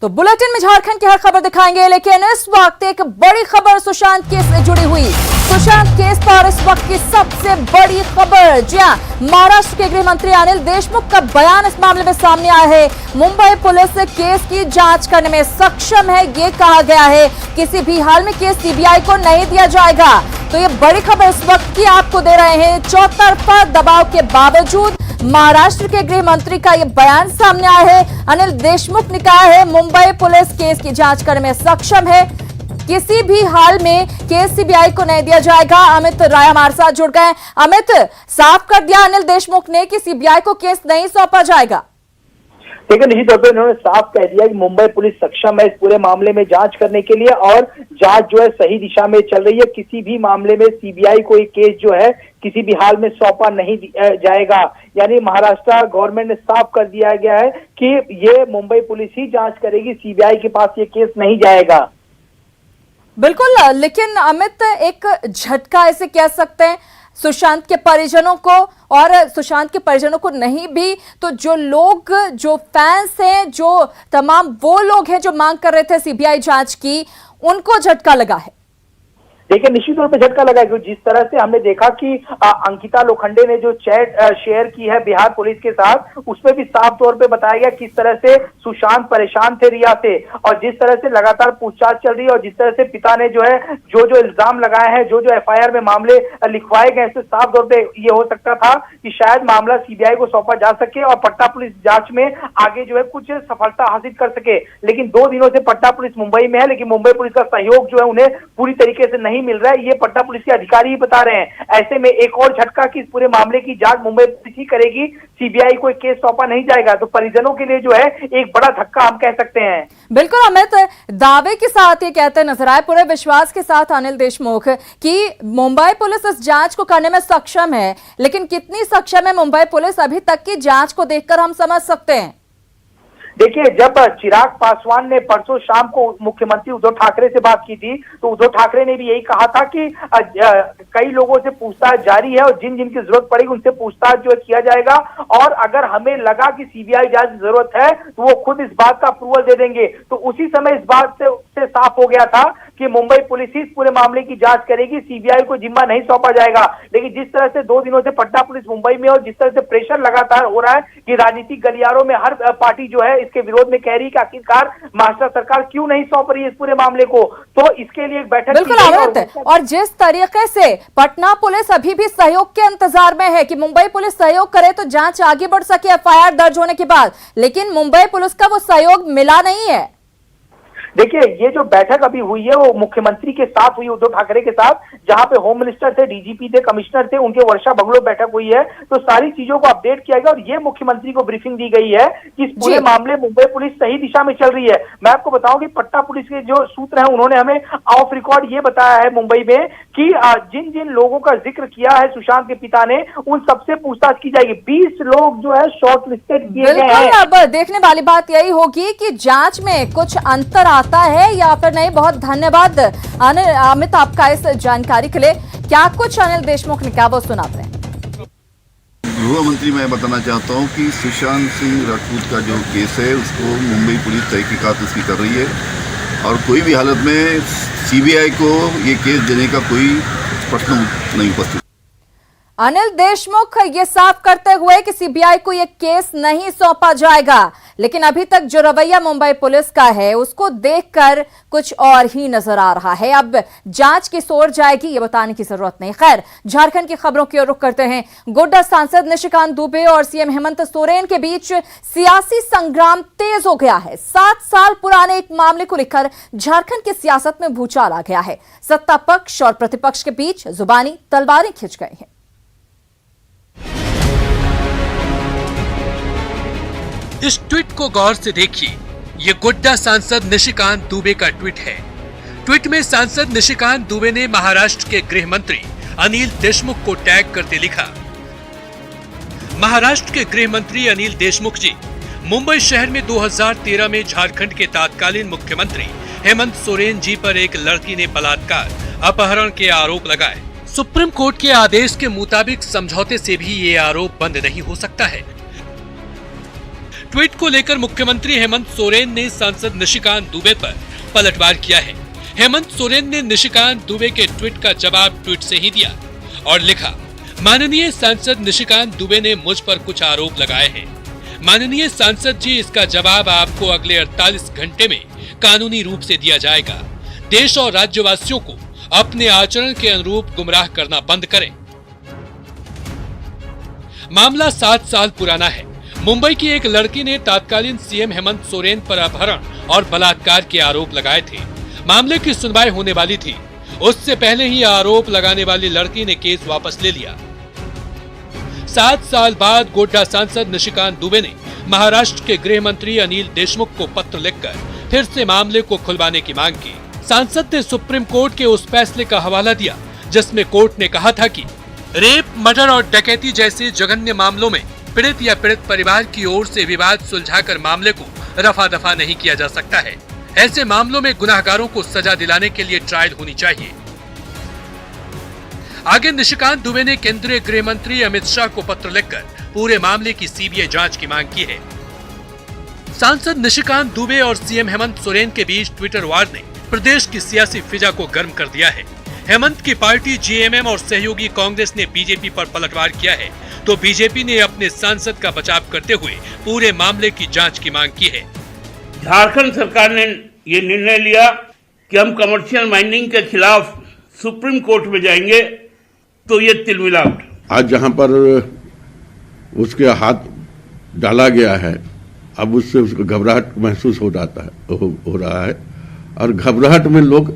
तो बुलेटिन में झारखंड की हर खबर दिखाएंगे, लेकिन इस वक्त एक बड़ी खबर सुशांत केस से जुड़ी हुई। सुशांत केस पर इस वक्त की सबसे बड़ी खबर, जी हां, महाराष्ट्र के गृह मंत्री अनिल देशमुख का बयान इस मामले में सामने आया है। मुंबई पुलिस केस की जांच करने में सक्षम है, ये कहा गया है। किसी भी हाल में केस सीबीआई को नहीं दिया जाएगा। तो ये बड़ी खबर इस वक्त की आपको दे रहे हैं। चौतरफा दबाव के बावजूद महाराष्ट्र के गृह मंत्री का यह बयान सामने आया है। अनिल देशमुख ने कहा है मुंबई पुलिस केस की जांच करने में सक्षम है, किसी भी हाल में केस सीबीआई को नहीं दिया जाएगा। अमित राय हमारे साथ जुड़ गए। अमित, साफ कर दिया अनिल देशमुख ने कि सीबीआई को केस नहीं सौंपा जाएगा। देखिए, निश्चित तौर पर उन्होंने साफ कह दिया कि मुंबई पुलिस सक्षम है इस पूरे मामले में जांच करने के लिए और जांच जो है सही दिशा में चल रही है। किसी भी मामले में सीबीआई को ये केस जो है किसी भी हाल में सौंपा नहीं जाएगा। यानी महाराष्ट्र गवर्नमेंट ने साफ कर दिया गया है कि ये मुंबई पुलिस ही जांच करेगी, सीबीआई के पास ये केस नहीं जाएगा। बिल्कुल, लेकिन अमित, एक झटका ऐसे कह सकते हैं सुशांत के परिजनों को, और सुशांत के परिजनों को नहीं भी तो जो लोग, जो फैंस हैं, जो तमाम वो लोग हैं जो मांग कर रहे थे सीबीआई जांच की, उनको झटका लगा है। देखिए, निश्चित तौर पे झटका लगा क्योंकि जिस तरह से हमने देखा कि अंकिता लोखंडे ने जो चैट शेयर की है बिहार पुलिस के साथ, उसमें भी साफ तौर पे बताया गया किस तरह से सुशांत परेशान थे रिया से, और जिस तरह से लगातार पूछताछ चल रही है और जिस तरह से पिता ने जो है जो इल्जाम लगाए हैं, जो एफआईआर में मामले लिखवाए गए, इससे साफ तौर पे ये हो सकता था कि शायद मामला सीबीआई को सौंपा जा सके और पटना पुलिस जांच में आगे जो है कुछ सफलता हासिल कर सके। लेकिन 2 दिनों से पटना पुलिस मुंबई में है, लेकिन मुंबई पुलिस का सहयोग जो है उन्हें पूरी तरीके से नहीं मिल रहा है, ये पटना पुलिस के अधिकारी ही बता रहे हैं। ऐसे में एक और झटका कि इस पूरे मामले की जांच मुंबई पुलिस ही करेगी, सीबीआई को केस सौंपा नहीं जाएगा। तो परिजनों के लिए जो है एक बड़ा धक्का हम कह सकते हैं। बिल्कुल अमित, दावे के साथ ये कहते नजर आए, पूरे विश्वास के साथ अनिल देशमुख कि मुंबई पुलिस इस जांच को करने में सक्षम है, लेकिन कितनी सक्षम है मुंबई पुलिस अभी तक की जांच को देखकर हम समझ सकते हैं। देखिए, जब चिराग पासवान ने परसों शाम को मुख्यमंत्री उद्धव ठाकरे से बात की थी तो उद्धव ठाकरे ने भी यही कहा था कि कई लोगों से पूछताछ जारी है और जिन जिन की जरूरत पड़ेगी उनसे पूछताछ जो है किया जाएगा, और अगर हमें लगा कि सीबीआई जांच की जरूरत है तो वो खुद इस बात का अप्रूवल दे देंगे। तो उसी समय इस बात से साफ हो गया था कि मुंबई पुलिस ही इस पूरे मामले की जांच करेगी, सीबीआई को जिम्मा नहीं सौंपा जाएगा। लेकिन जिस तरह से 2 दिनों से पटना पुलिस मुंबई में और जिस तरह से प्रेशर लगातार हो रहा है कि राजनीतिक गलियारों में हर पार्टी जो है इसके विरोध में कह रही है कि आखिरकार महाराष्ट्र सरकार क्यों नहीं सौंप रही है इस पूरे मामले को, तो इसके लिए एक बैठक। बिल्कुल अमित, और जिस तरीके से पटना पुलिस अभी भी सहयोग के इंतजार में है कि मुंबई पुलिस सहयोग करे तो जांच आगे बढ़ सके एफआईआर दर्ज होने के बाद, लेकिन मुंबई पुलिस का वो सहयोग मिला नहीं है। देखिए, ये जो बैठक अभी हुई है वो मुख्यमंत्री के साथ हुई, उद्धव ठाकरे के साथ, जहां पे होम मिनिस्टर थे, डीजीपी थे, कमिश्नर थे, उनके वर्षा बंगलो बैठक हुई है। तो सारी चीजों को अपडेट किया गया और ये मुख्यमंत्री को ब्रीफिंग दी गई है कि इस पूरे मामले मुंबई पुलिस सही दिशा में चल रही है। मैं आपको बताऊं कि पटना पुलिस के जो सूत्र हैं उन्होंने हमें ऑफ रिकॉर्ड ये बताया है मुंबई में कि जिन जिन लोगों का जिक्र किया है सुशांत के पिता ने, उन सबसे पूछताछ की जाएगी। 20 लोग जो है शॉर्ट लिस्टेड किए गए हैं। अब देखने वाली बात यही होगी कि जांच में कुछ अंतर आता है या फिर नहीं। बहुत धन्यवाद अमित आपका इस जानकारी के लिए। क्या कुछ अनिल देशमुख ने क्या वो सुनाते हैं। गृह मंत्री, मैं बताना चाहता हूं कि सुशांत सिंह राजपूत का जो केस है उसको मुंबई पुलिस तहकीकात उसकी कर रही है और कोई भी हालत में सीबीआई को ये केस देने का कोई प्रश्न नहीं उपस्थित। अनिल देशमुख ये साफ करते हुए कि सीबीआई को ये केस नहीं सौंपा जाएगा, लेकिन अभी तक जो रवैया मुंबई पुलिस का है उसको देखकर कुछ और ही नजर आ रहा है। अब जांच किस ओर जाएगी ये बताने की जरूरत नहीं। खैर, झारखंड की खबरों की ओर रुख करते हैं। गोड्डा सांसद निशिकांत दुबे और सीएम हेमंत सोरेन के बीच सियासी संग्राम तेज हो गया है। 7 साल पुराने एक मामले को लेकर झारखंड की सियासत में भूचाल आ गया है। सत्ता पक्ष और प्रतिपक्ष के बीच जुबानी तलवारें खिंच गई हैं। इस ट्वीट को गौर से देखिए। ये गोड्डा सांसद निशिकांत दुबे का ट्वीट है। ट्वीट में सांसद निशिकांत दुबे ने महाराष्ट्र के गृह मंत्री अनिल देशमुख को टैग करते लिखा, महाराष्ट्र के गृह मंत्री अनिल देशमुख जी मुंबई शहर में 2013 में झारखंड के तत्कालीन मुख्यमंत्री हेमंत सोरेन जी पर एक लड़की ने बलात्कार, अपहरण के आरोप लगाए। सुप्रीम कोर्ट के आदेश के मुताबिक समझौते से भी ये आरोप बंद नहीं हो सकता है। ट्वीट को लेकर मुख्यमंत्री हेमंत सोरेन ने सांसद निशिकांत दुबे पर पलटवार किया है। हेमंत सोरेन ने निशिकांत दुबे के ट्वीट का जवाब ट्वीट से ही दिया और लिखा, माननीय सांसद निशिकांत दुबे ने मुझ पर कुछ आरोप लगाए हैं। माननीय सांसद जी, इसका जवाब आपको अगले 48 घंटे में कानूनी रूप से दिया जाएगा। देश और राज्यवासियों को अपने आचरण के अनुरूप गुमराह करना बंद करें। मामला 7 साल पुराना है। मुंबई की एक लड़की ने तत्कालीन सीएम हेमंत सोरेन पर अपहरण और बलात्कार के आरोप लगाए थे। मामले की सुनवाई होने वाली थी। उससे पहले ही आरोप लगाने वाली लड़की ने केस वापस ले लिया। 7 साल बाद गोड्डा सांसद निशिकांत दुबे ने महाराष्ट्र के गृह मंत्री अनिल देशमुख को पत्र लिखकर फिर से मामले को खुलवाने की मांग की। सांसद ने सुप्रीम कोर्ट के उस फैसले का हवाला दिया जिसमें कोर्ट ने कहा था कि रेप, मर्डर और डकैती जैसे जघन्य मामलों में पीड़ित या पीड़ित परिवार की ओर से विवाद सुलझाकर मामले को रफा दफा नहीं किया जा सकता है। ऐसे मामलों में गुनाहगारों को सजा दिलाने के लिए ट्रायल होनी चाहिए। आगे निशिकांत दुबे ने केंद्रीय गृह मंत्री अमित शाह को पत्र लिखकर पूरे मामले की सीबीआई जांच की मांग की है। सांसद निशिकांत दुबे और सीएम हेमंत सोरेन के बीच ट्विटर वार ने प्रदेश की सियासी फिजा को गर्म कर दिया है। हेमंत की पार्टी जेएमएम और सहयोगी कांग्रेस ने बीजेपी पर पलटवार किया है, तो बीजेपी ने अपने सांसद का बचाव करते हुए पूरे मामले की जांच की मांग की है। झारखंड सरकार ने ये निर्णय लिया कि हम कमर्शियल माइनिंग के खिलाफ सुप्रीम कोर्ट में जाएंगे, तो ये तिलमिलावट। आज जहां पर उसके हाथ डाला गया है, अब उससे उसको घबराहट महसूस हो रहा है और घबराहट में लोग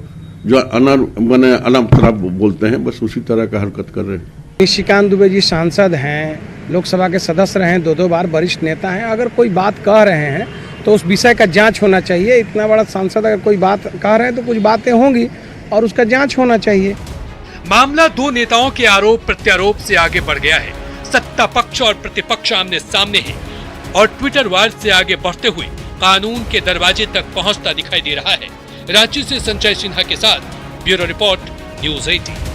जो अनम खराब बोलते हैं, बस उसी तरह का हरकत कर रहे हैं। निशिकांत दुबे जी सांसद हैं, लोकसभा के सदस्य रहे, 2 बार वरिष्ठ नेता हैं। अगर कोई बात कह रहे हैं तो उस विषय का जांच होना चाहिए। इतना बड़ा सांसद अगर कोई बात कह रहे हैं तो कुछ बातें होंगी और उसका जांच होना चाहिए। मामला 2 नेताओं के आरोप प्रत्यारोप से आगे बढ़ गया है। सत्ता पक्ष और प्रतिपक्ष आमने सामने है और ट्विटर वार से आगे बढ़ते हुए कानून के दरवाजे तक पहुंचता दिखाई दे रहा है। रांची से संजय सिन्हा के साथ ब्यूरो रिपोर्ट, न्यूज़ 18।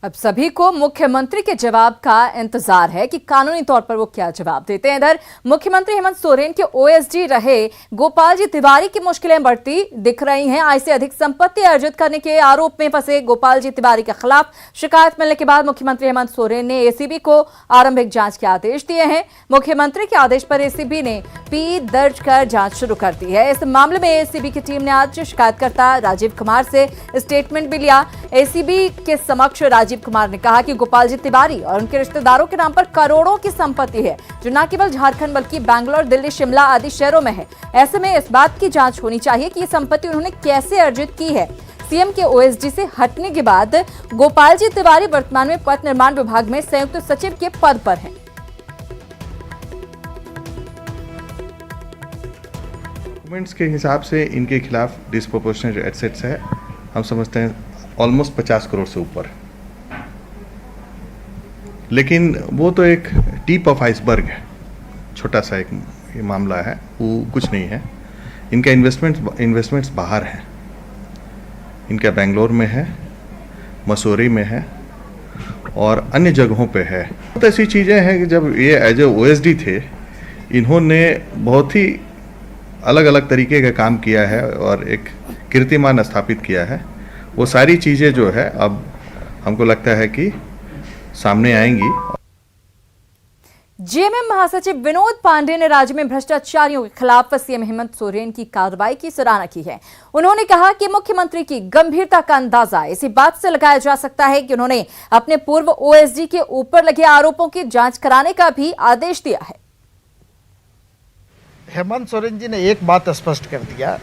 अब सभी को मुख्यमंत्री के जवाब का इंतजार है कि कानूनी तौर पर वो क्या जवाब देते हैं। इधर मुख्यमंत्री हेमंत सोरेन के ओएसडी रहे गोपाल जी तिवारी की मुश्किलें बढ़ती दिख रही हैं। आय से अधिक संपत्ति अर्जित करने के आरोप में फंसे गोपाल जी तिवारी के खिलाफ शिकायत मिलने के बाद मुख्यमंत्री हेमंत सोरेन ने एसीबी को आरंभिक जांच के आदेश दिए हैं। मुख्यमंत्री के आदेश पर एसीबी ने पी दर्ज कर जांच शुरू कर दी है। इस मामले में एसीबी की टीम ने आज शिकायतकर्ता राजीव कुमार से स्टेटमेंट भी लिया। एसीबी के समक्ष राजीव कुमार ने कहा कि गोपाल जी तिवारी और उनके रिश्तेदारों के नाम पर करोड़ों की संपत्ति है, जो न केवल झारखंड बल्कि बैंगलोर, दिल्ली, शिमला आदि शहरों में है। ऐसे में इस बात की जांच होनी चाहिए कि ये संपत्ति उन्होंने कैसे अर्जित की है। सीएम के ओएसडी से हटने के बाद गोपाल जी तिवारी वर्तमान में पथ निर्माण विभाग में संयुक्त सचिव के पद पर हैं। डॉक्यूमेंट्स के हिसाब से इनके खिलाफ डिस्प्रोपोर्शनेट एसेट्स है, हम समझते हैं ऑलमोस्ट 50 करोड़ से ऊपर। लेकिन वो तो एक टिप ऑफ आइसबर्ग है, छोटा सा एक ये मामला है, वो कुछ नहीं है। इनका इन्वेस्टमेंट्स बाहर हैं, इनका बेंगलोर में है, मसूरी में है और अन्य जगहों पे है। तो ऐसी चीज़ें हैं कि जब ये एज ए ओएसडी थे, इन्होंने बहुत ही अलग अलग तरीके का काम किया है और एक कीर्तिमान स्थापित किया है। वो सारी चीज़ें जो है अब हमको लगता है कि सामने आएंगी। जेएमएम महासचिव विनोद पांडे ने राज्य में भ्रष्टाचारियों के खिलाफ सीएम हेमंत सोरेन की कार्रवाई की सराहना की है। उन्होंने कहा कि मुख्यमंत्री की गंभीरता का अंदाजा इसी बात से लगाया जा सकता है कि उन्होंने अपने पूर्व ओएसडी के ऊपर लगे आरोपों की जांच कराने का भी आदेश दिया है। हेमंत सोरेन जी ने एक बात स्पष्ट कर दिया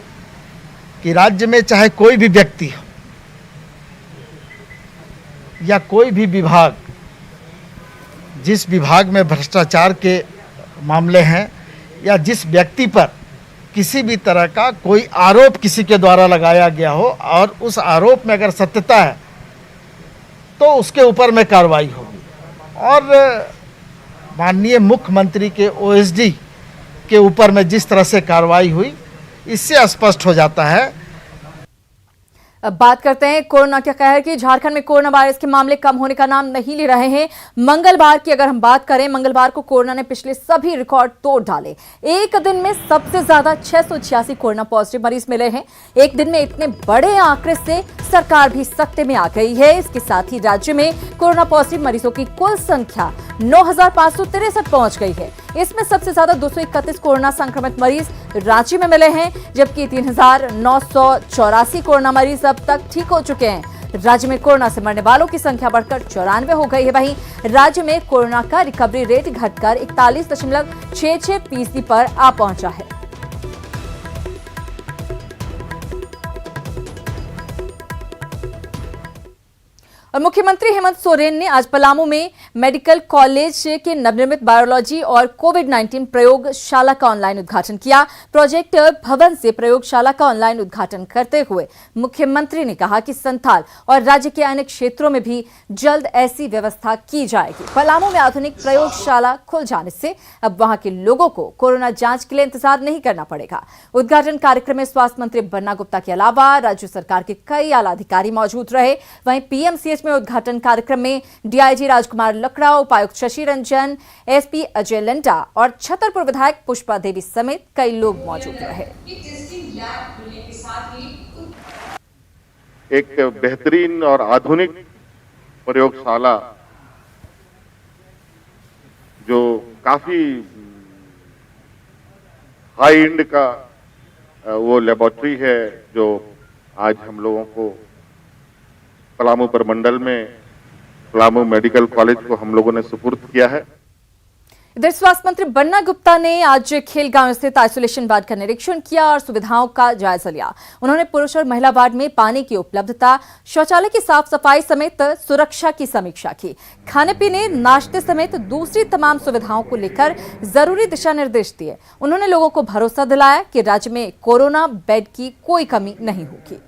कि राज्य में चाहे कोई भी व्यक्ति हो या कोई भी विभाग, जिस विभाग में भ्रष्टाचार के मामले हैं या जिस व्यक्ति पर किसी भी तरह का कोई आरोप किसी के द्वारा लगाया गया हो और उस आरोप में अगर सत्यता है तो उसके ऊपर में कार्रवाई होगी। और माननीय मुख्यमंत्री के ओएसडी के ऊपर में जिस तरह से कार्रवाई हुई, इससे स्पष्ट हो जाता है। अब बात करते हैं कोरोना के कहर की। झारखंड में कोरोना वायरस के मामले कम होने का नाम नहीं ले रहे हैं। मंगलवार की अगर हम बात करें, मंगलवार को कोरोना ने पिछले सभी रिकॉर्ड तोड़ डाले। एक दिन में सबसे ज्यादा 686 कोरोना पॉजिटिव मरीज मिले हैं। एक दिन में इतने बड़े आंकड़े से सरकार भी सख्ते में आ गई है। इसके साथ ही राज्य में कोरोना पॉजिटिव मरीजों की कुल संख्या 9,563 पहुंच गई है। इसमें सबसे ज्यादा 231 कोरोना संक्रमित मरीज रांची में मिले हैं, जबकि 3,984 कोरोना मरीज अब तक ठीक हो चुके हैं। राज्य में कोरोना से मरने वालों की संख्या बढ़कर 94 हो गई है। वहीं राज्य में कोरोना का रिकवरी रेट घटकर 41.66% पर आ पहुंचा है। और मुख्यमंत्री हेमंत सोरेन ने आज पलामू में मेडिकल कॉलेज के नवनिर्मित बायोलॉजी और कोविड-19 प्रयोगशाला का ऑनलाइन उद्घाटन किया। प्रोजेक्ट भवन से प्रयोगशाला का ऑनलाइन उद्घाटन करते हुए मुख्यमंत्री ने कहा कि संथाल और राज्य के अन्य क्षेत्रों में भी जल्द ऐसी व्यवस्था की जाएगी। पलामू में आधुनिक प्रयोगशाला खुल जाने से अब वहां के लोगों को कोरोना जांच के लिए इंतजार नहीं करना पड़ेगा। उद्घाटन कार्यक्रम में स्वास्थ्य मंत्री बन्ना गुप्ता के अलावा राज्य सरकार के कई आला अधिकारी मौजूद रहे। वहीं पीएमसीएच में उद्घाटन कार्यक्रम में डीआईजी राजकुमार लकड़ा, उपायुक्त शशि रंजन, एसपी अजय लंडा और छतरपुर विधायक पुष्पा देवी समेत कई लोग मौजूद रहे। एक बेहतरीन और आधुनिक प्रयोगशाला जो काफी हाई एंड का वो लेबोरेटरी है, जो आज हम लोगों को पलामू प्रमंडल में पलामू मेडिकल कॉलेज को हम लोगों ने सुपुर्द किया है। इधर स्वास्थ्य मंत्री बन्ना गुप्ता ने आज खेलगांव स्थित आइसोलेशन वार्ड का निरीक्षण किया और सुविधाओं का जायजा लिया। उन्होंने पुरुष और महिला वार्ड में पानी की उपलब्धता, शौचालय की साफ सफाई समेत सुरक्षा की समीक्षा की। खाने पीने, नाश्ते समेत दूसरी तमाम सुविधाओं को लेकर जरूरी दिशा निर्देश दिए। उन्होंने लोगों को भरोसा दिलाया कि राज्य में कोरोना बेड की कोई कमी नहीं होगी।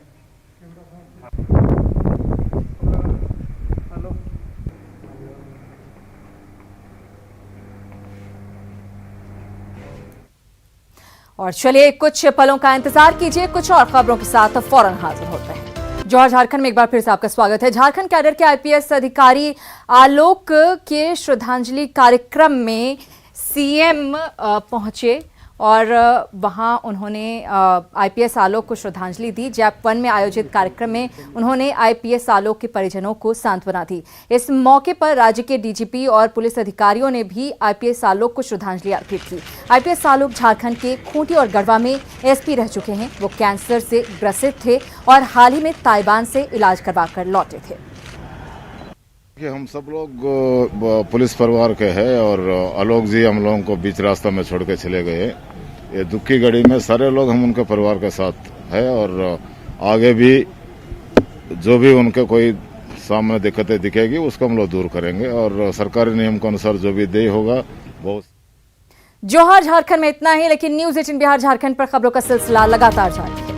और चलिए कुछ पलों का इंतजार कीजिए, कुछ और खबरों के साथ फौरन हाजिर होते हैं। जौहर झारखंड में एक बार फिर से आपका स्वागत है। झारखंड कैडर के आईपीएस अधिकारी आलोक के श्रद्धांजलि कार्यक्रम में सीएम पहुंचे और वहां उन्होंने आईपीएस आलोक को श्रद्धांजलि दी। जैप 1 में आयोजित कार्यक्रम में उन्होंने आईपीएस आलोक के परिजनों को सांत्वना दी। इस मौके पर राज्य के डीजीपी और पुलिस अधिकारियों ने भी आईपीएस आलोक को श्रद्धांजलि अर्पित की। आईपीएस आलोक झारखंड के खूंटी और गढ़वा में एसपी रह चुके हैं। वो कैंसर से ग्रसित थे और हाल ही में ताइवान से इलाज करवाकर लौटे थे। हम सब लोग पुलिस परिवार के हैं और आलोक जी हम लोगों को बीच रास्ता में छोड़ के चले गए। ये दुख की घड़ी में सारे लोग हम उनके परिवार के साथ है और आगे भी जो भी उनके कोई सामने दिक्कतें दिखेगी उसको हम लोग दूर करेंगे और सरकारी नियम के अनुसार जो भी देय होगा वो। जौहर झारखंड में इतना ही, लेकिन न्यूज़ 18 बिहार झारखंड पर खबरों का सिलसिला लगातार जारी।